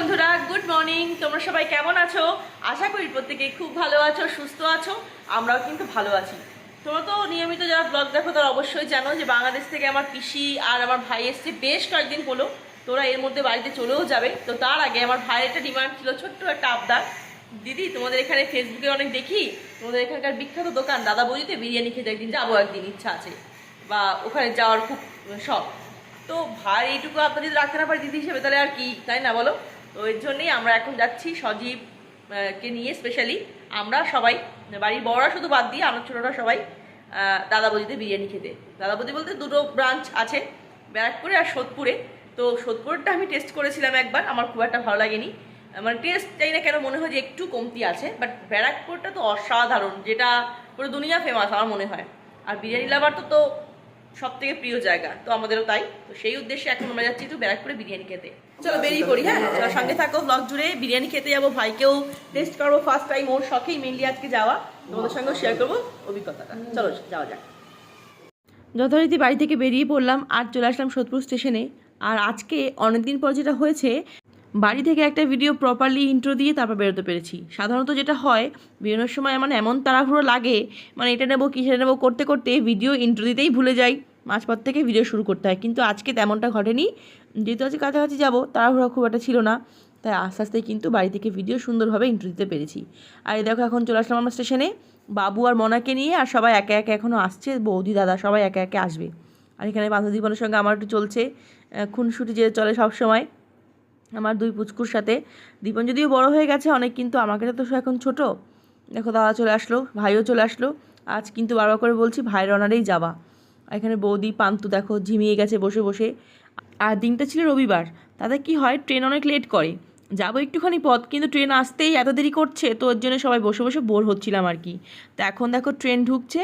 বন্ধুরা, good morning. তোমরা সবাই কেমন আছো? আশা করি প্রত্যেকেই খুব ভালো আছো, সুস্থ আছো। আমরাও কিন্তু ভালো আছি। তোমরা তো নিয়মিত যারা ব্লগ দেখো তারা অবশ্যই জানো যে বাংলাদেশ থেকে আমার পিসি আর আমার ভাই এসছে বেশ কয়েকদিন হলো। তোরা এর মধ্যে বাড়িতে চলেও যাবে। তো তার আগে আমার ভাইয়ের একটা ডিমান্ড ছিল, ছোট্ট একটা আবদার। দিদি, তোমাদের এখানে ফেসবুকে অনেক দেখি তোমাদের এখানকার বিখ্যাত দোকান দাদা বৌদিতে বিরিয়ানি খেতে একদিন যাবো, একদিন ইচ্ছা আছে, বা ওখানে যাওয়ার খুব শখ। তো ভাই এইটুকু আপনার যদি রাখতে না পারি দিদি হিসেবে, তাহলে আর কি, তাই না বলো? তো এর জন্যই আমরা এখন যাচ্ছি সজীব কে নিয়ে। স্পেশালি আমরা সবাই, বাড়ির বড়রা শুধু বাদ দিয়ে আমরা ছোটরা সবাই দাদা বৌদিতে বিরিয়ানি খেতে। দাদা বৌদি বলতে দুটো ব্রাঞ্চ আছে, ব্যারাকপুরে আর সোদপুরে। তো সোদপুরটা আমি টেস্ট করেছিলাম একবার, আমার খুব একটা ভালো লাগেনি। মানে টেস্ট চাই না কেন, মনে হয় যে একটু কমতি আছে। বাট ব্যারাকপুরটা তো অসাধারণ, যেটা পুরো দুনিয়া ফেমাস আমার মনে হয়। আর বিরিয়ানি লাভার তো সব থেকে প্রিয় জায়গা, তো আমাদেরও তাই। তো সেই উদ্দেশ্যে এখন আমরা যাচ্ছি একটু ব্যারাকপুরে বিরিয়ানি খেতে। চলো বেরিয়ে পড়ি। হ্যাঁ, চলো সঙ্গে থাকো ব্লগ জুড়ে। বিরিয়ানি খেতে যাবো, ভাইকেও টেস্ট করবো ফার্স্ট টাইম, ওর শখেই মেনলি আজকে যাওয়া। তোমাদের সঙ্গেও শেয়ার করবো অভিজ্ঞতাটা। চলো যাওয়া যাক। যথারীতি বাড়ি থেকে বেরিয়ে পড়লাম আর চলে আসলাম সোদপুর স্টেশনে। আর আজকে অনেকদিন পর যেটা হয়েছে, বাড়ি থেকে একটা ভিডিও প্রপারলি ইন্ট্রো দিয়ে তারপর বেরোতে পেরেছি। সাধারণত যেটা হয়, বেরোনোর সময় মানে এমন তাড়াহুড়ো লাগে, মানে এটা নেবো কি সেটা নেবো করতে করতে ভিডিও ইন্ট্রো দিতেই ভুলে যাই, মাঝপথ থেকে ভিডিও শুরু করতে হয়। কিন্তু আজকে তেমনটা ঘটেনি, যেহেতু আজকে কাছাকাছি যাবো, তাড়াহুড়ো খুব একটা ছিল না, তাই আস্তে আস্তে কিন্তু বাড়ি থেকে ভিডিও সুন্দরভাবে ইন্ট্রো দিতে পেরেছি। আর এই দেখো এখন চলে আসলাম আমরা স্টেশনে, বাবু আর মনাকে নিয়ে। আর সবাই একে একে এখনও আসছে, বৌদি দাদা সবাই একে একে আসবে। আর এখানে বান্ধবী জীবনের সঙ্গে আমার একটু চলছে খুনসুটি, যে চলে সব সময় আমার দুই পুচকুর সাথে। দীপন যদিও বড় হয়ে গেছে অনেক, কিন্তু আমাকে তো এখন ছোট। দেখো দাদা চলে আসলো, ভাইও চলে আসলো। আজ কিন্তু বারবার করে বলছি ভাইয়ের অনারেই যাওয়া। এখানে বৌদি পান্তু দেখো ঝিমিয়ে গেছে বসে বসে। আর দিনটা ছিল রবিবার, তাদের কি হয় ট্রেন অনেক লেট করে। যাবো একটুখানি পথ, কিন্তু ট্রেন আসতেই এত দেরি করছে, তো ওর জন্য সবাই বসে বসে বোর হচ্ছিলাম আর কি। তো এখন দেখো ট্রেন ঢুকছে,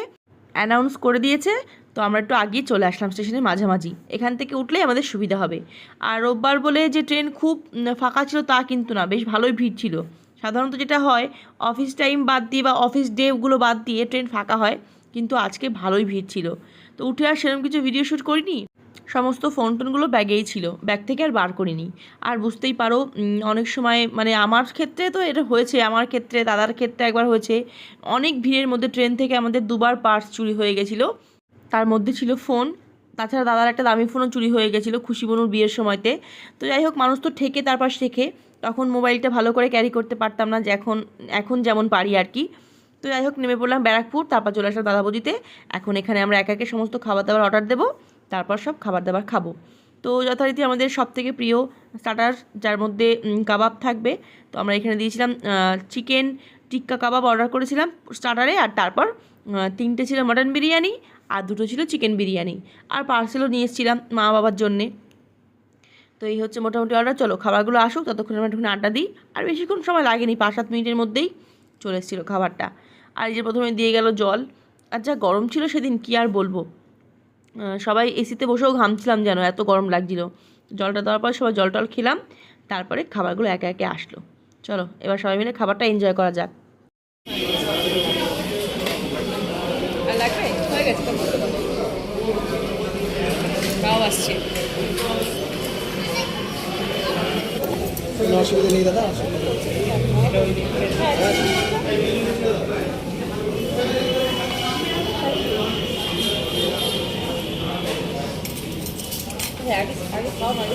অ্যানাউন্স করে দিয়েছে। তো আমরা একটু আগেই চলে আসলাম স্টেশনের মাঝামাঝি, এখান থেকে উঠলেই আমাদের সুবিধা হবে। আর রোববার বলে যে ট্রেন খুব ফাঁকা ছিল তা কিন্তু না, বেশ ভালোই ভিড় ছিল। সাধারণত যেটা হয় অফিস টাইম বাদ দিয়ে বা অফিস ডেগুলো বাদ দিয়ে ট্রেন ফাঁকা হয়, কিন্তু আজকে ভালোই ভিড় ছিল। তো উঠে আর সেরকম কিছু ভিডিও শ্যুট করিনি, সমস্ত ফোন টোনগুলো ব্যাগেই ছিল, ব্যাগ থেকে আর বার করিনি। আর বুঝতেই পারো অনেক সময় মানে আমার ক্ষেত্রে তো এটা হয়েছে, আমার ক্ষেত্রে দাদার ক্ষেত্রে একবার হয়েছে, অনেক ভিড়ের মধ্যে ট্রেন থেকে আমাদের দুবার পার্স চুরি হয়ে গেছিলো। তার মধ্যে ছিল ফোন, তাছাড়া দাদার একটা দামি ফোনও চুরি হয়ে গেছিলো খুশি বনুর বিয়ের সময়তে। তো যাই হোক, মানুষ তো ঠেকে তারপর শেখে। তখন মোবাইলটা ভালো করে ক্যারি করতে পারতাম না, যে এখন যেমন পারি আর কি। তো যাই হোক, নেমে পড়লাম ব্যারাকপুর, তারপর চলে আসলাম দাদাবৌদিতে। এখন এখানে আমরা একে একে সমস্ত খাবার দাবার অর্ডার দেবো, তারপর সব খাবার দাবার খাবো। তো যথারীতি আমাদের সব থেকে প্রিয় স্টার্টার, যার মধ্যে কাবাব থাকবে। তো আমরা এখানে দিয়েছিলাম চিকেন টিক্কা কাবাব অর্ডার করেছিলাম স্টার্টারে। আর তারপর 3টে ছিল মাটন বিরিয়ানি, আর 2টো ছিল চিকেন বিরিয়ানি। আর পার্সেলও নিয়ে এসেছিলাম মা বাবার জন্যে। তো এই হচ্ছে মোটামুটি অর্ডার। চলো খাবারগুলো আসুক, ততক্ষণ আমরা একটুখানি আড্ডা দিই। আর বেশিক্ষণ সময় লাগেনি, 5-7 মিনিটের মধ্যেই চলে এসেছিলো খাবারটা। আর এই যে প্রথমে দিয়ে গেল জল। আর যা গরম ছিল সেদিন, কি আর বলবো, সবাই এসিতে বসেও ঘামছিলাম যেন, এত গরম লাগছিল। জলটা দেওয়ার পর সবাই জল টল খেলাম, তারপরে খাবারগুলো একে একে আসলো। চলো এবার সবাই মিলে খাবারটা এনজয় করা যাক। হয়ে গেছে, আসছে। অসুবিধা নেই দাদা, আগে খাওয়া ভালো।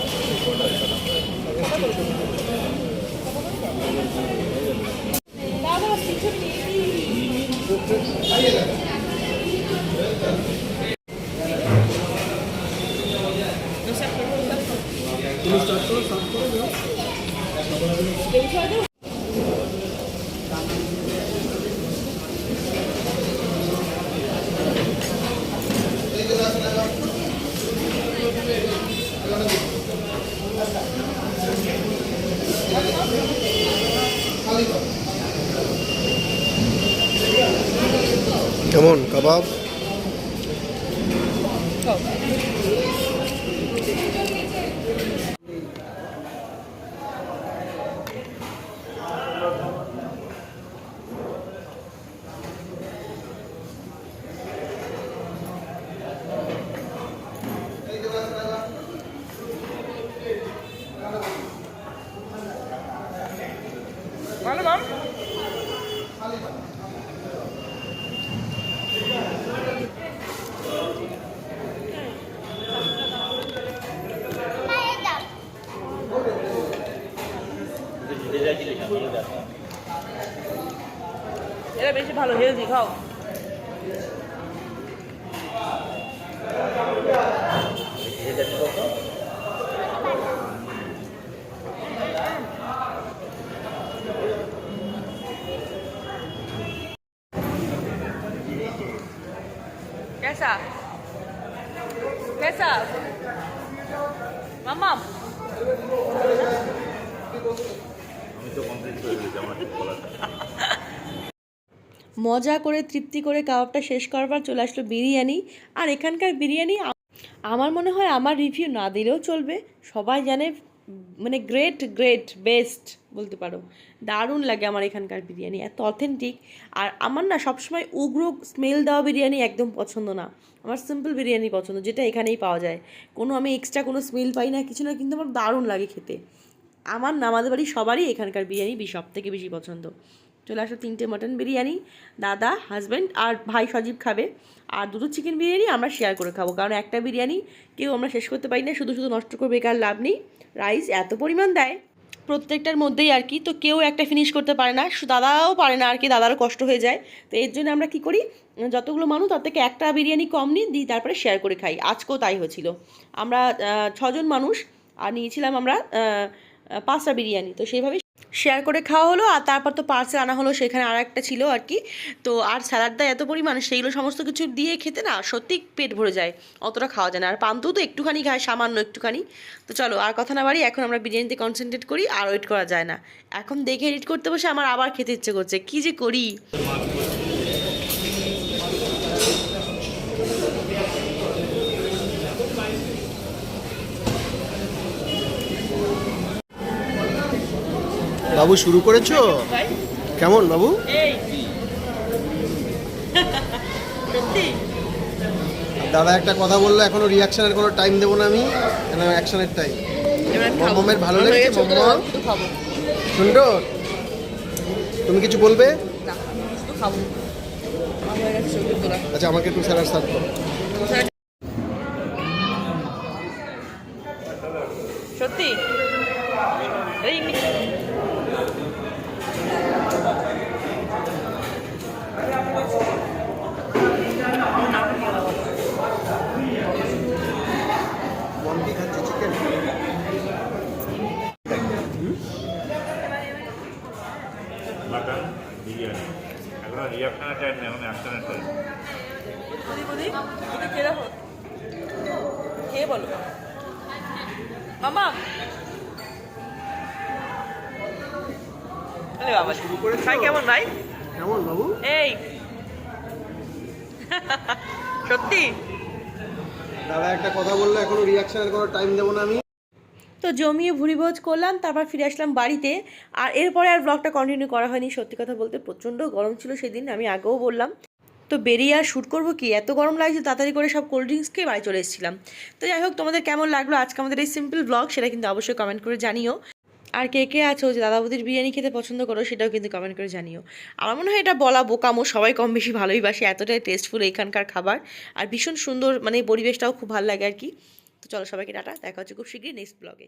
কেমন কাবাব? ভালো মাম। এরা বেশি ভালো, হেলদি, খাও। कैसा कैसा मामा? মজা করে তৃপ্তি করে কাবাবটা শেষ করবার চলে আসলো বিরিয়ানি। আর এখানকার বিরিয়ানি আমার মনে হয় আমার রিভিউ না দিলেও চলবে, সবাই জানে, মানে গ্রেট গ্রেট বেস্ট বলতে পারো। দারুণ লাগে আমার এখানকার বিরিয়ানি, এত অথেন্টিক। আর আমার না সবসময় উগ্র স্মেল দেওয়া বিরিয়ানি একদম পছন্দ না, আমার সিম্পল বিরিয়ানি পছন্দ, যেটা এখানেই পাওয়া যায়। কোনো আমি এক্সট্রা কোনো স্মেল পাই না, কিছু না, কিন্তু আমার দারুণ লাগে খেতে। আমার না, আমাদের বাড়ি সবারই এখানকার বিরিয়ানি সব থেকে বেশি পছন্দ। চলে আসো 3টে মটন বিরিয়ানি, দাদা, হাজব্যান্ড আর ভাই সজীব খাবে। আর 2টো চিকেন বিরিয়ানি আমরা শেয়ার করে খাবো, কারণ একটা বিরিয়ানি কেউ আমরা শেষ করতে পারি না, শুধু শুধু নষ্ট করে বেকার লাভ নেই। রাইস এত পরিমাণ দেয় প্রত্যেকটার মধ্যেই আর কি, তো কেউ একটা ফিনিশ করতে পারে না, দাদাও পারে না আর কি, দাদারও কষ্ট হয়ে যায়। তো এর জন্য আমরা কি করি, যতগুলো মানুষ তার থেকে একটা বিরিয়ানি কম নিই, দিই, তারপরে শেয়ার করে খাই। আজকেও তাই হয়েছিল, আমরা 6জন মানুষ আর নিয়েছিলাম আমরা 5টা বিরিয়ানি, তো সেইভাবে শেয়ার করে খাওয়া হলো। আর তারপর তো পার্সেল আনা হলো, সেখানে আর একটা ছিল আর কি। তো আর স্যালাড দেয় এত পরিমাণ, সেইগুলো সমস্ত কিছু দিয়ে খেতে না সত্যি পেট ভরে যায়, অতটা খাওয়া যায় না। আর পান্তুও তো একটুখানি খায়, সামান্য একটুখানি। তো চলো আর কথা না বাড়ি, এখন আমরা বিরিয়ানিতে কনসেন্ট্রেট করি, আর ওয়েট করা যায় না। এখন দেখে এডিট করতে বসে আমার আবার খেতে ইচ্ছে করছে, কী যে করি। বাবু শুরু করেছো? কেমন বাবু? এই সত্যি দাদা একটা কথা বললো, এখনো রিয়াকশনের কোনো টাইম দেবো না আমি, কেন অ্যাকশনের টাইম। মমের ভালো লেগেছে? মম সুন্দর। তুমি কিছু বলবে? আচ্ছা, আমাকে একটু স্যালাড সার্ভ করো। সত্যি মন্টি খাচ্ছে চিকেন। মাটন বিরিয়ানি এখন রিয়াকশনের টাইম নেই, এখন অ্যাকশনের টাইম। খেয়ে বলো মামা। আরে বাবা, শুরু করেছো? ভাই কেমন ভাই? কেমন বাবু? এই সত্যি দাদা একটা কথা বললো, এখনো রিয়াকশনের কোনো টাইম দেবো না আমি। তো জমিয়ে ভুরিভোজ করলাম, তারপর ফিরে আসলাম বাড়িতে। আর এরপরে আর ব্লগটা কন্টিনিউ করা হয়নি, সত্যি কথা বলতে প্রচণ্ড গরম ছিল সেদিন, আমি আগেও বললাম। তো বেরিয়ে আর শ্যুট করবো কি, এত গরম লাগছে, তাড়াতাড়ি করে সব কোল্ড ড্রিঙ্কস খেয়ে বাড়ি চলে এসেছিলাম। তো যাই হোক, তোমাদের কেমন লাগলো আজকে আমাদের এই সিম্পল ব্লগ, সেটা কিন্তু অবশ্যই কমেন্ট করে জানিও। আর কে কে আছো যে দাদা বৌদির বিরিয়ানি খেতে পছন্দ করো, সেটাও কিন্তু কমেন্ট করে জানিও। আমার মনে হয় এটা বলা বোকামো, সবাই কম বেশি ভালোই বাসে, এতটাই টেস্টফুল এইখানকার খাবার। আর ভীষণ সুন্দর, মানে পরিবেশটাও খুব ভালো লাগে আর কি। তো চলো সবাইকে টাটা, দেখা হচ্ছে খুব শীঘ্রই নেক্সট ব্লগে।